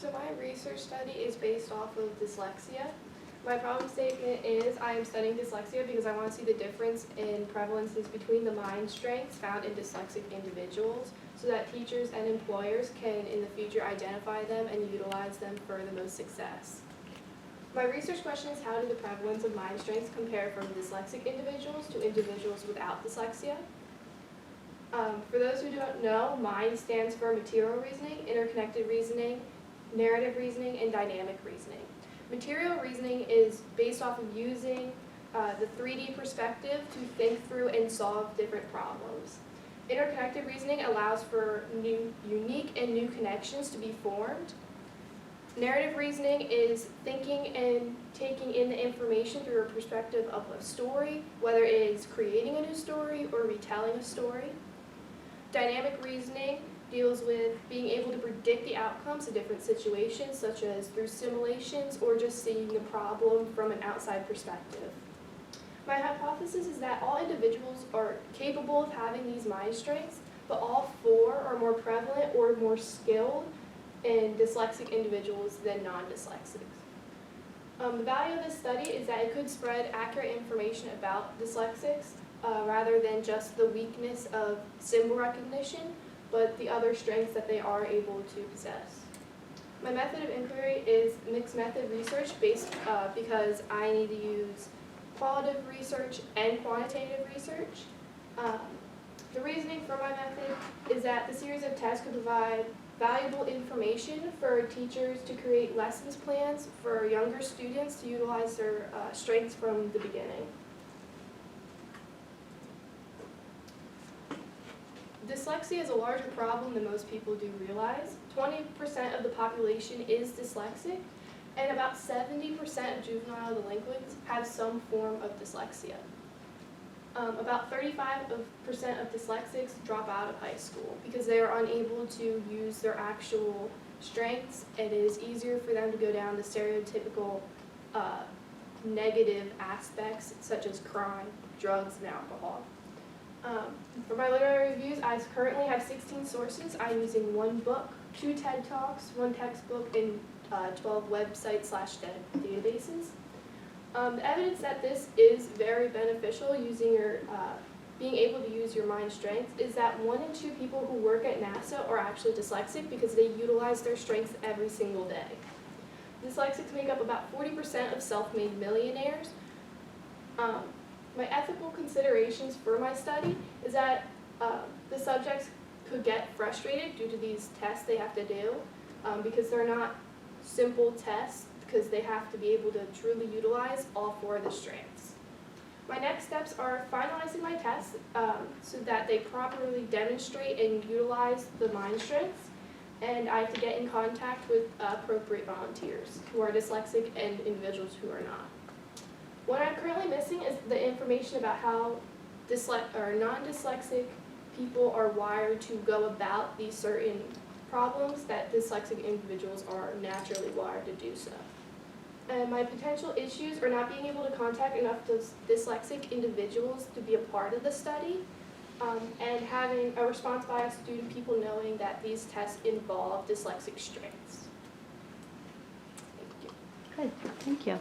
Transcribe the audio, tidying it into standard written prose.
So my research study is based off of dyslexia. My problem statement is I am studying dyslexia because I want to see the difference in prevalences between the mind strengths found in dyslexic individuals so that teachers and employers can in the future identify them and utilize them for the most success. My research question is how do the prevalence of mind strengths compare from dyslexic individuals to individuals without dyslexia? For those who don't know, MIND stands for material reasoning, interconnected reasoning, narrative reasoning, and dynamic reasoning. Material reasoning is based off of using the 3D perspective to think through and solve different problems. Interconnected reasoning allows for unique and new connections to be formed. Narrative reasoning is thinking and taking in the information through a perspective of a story, whether it is creating a new story or retelling a story. Dynamic reasoning deals with being able to predict the outcomes of different situations, such as through simulations or just seeing the problem from an outside perspective. My hypothesis is that all individuals are capable of having these mind strengths, but all four are more prevalent or more skilled in dyslexic individuals than non-dyslexics. The value of this study is that it could spread accurate information about dyslexics rather than just the weakness of symbol recognition, but the other strengths that they are able to possess. My method of inquiry is mixed method research because I need to use qualitative research and quantitative research. The reasoning for my method is that the series of tests could provide valuable information for teachers to create lessons plans for younger students to utilize their strengths from the beginning. Dyslexia is a larger problem than most people do realize. 20% of the population is dyslexic, and about 70% of juvenile delinquents have some form of dyslexia. About 35% of dyslexics drop out of high school because they are unable to use their actual strengths, and it is easier for them to go down the stereotypical negative aspects such as crime, drugs, and alcohol. For my literary reviews, I currently have 16 sources. I'm using one book, 2 TED Talks, 1 textbook, and 12 websites/databases. The evidence that this is very beneficial using your, being able to use your mind strengths is that 1 in 2 people who work at NASA are actually dyslexic because they utilize their strengths every single day. Dyslexics make up about 40% of self-made millionaires. My ethical considerations for my study is that the subjects could get frustrated due to these tests they have to do because they're not simple tests because they have to be able to truly utilize all 4 of the strengths. My next steps are finalizing my tests so that they properly demonstrate and utilize the mind strengths, and I have to get in contact with appropriate volunteers who are dyslexic and individuals who are not. What I'm currently missing is the information about how non-dyslexic people are wired to go about these certain problems that dyslexic individuals are naturally wired to do so. And my potential issues are not being able to contact enough dyslexic individuals to be a part of the study, and having a response bias due to people knowing that these tests involve dyslexic strengths. Thank you. Good, thank you.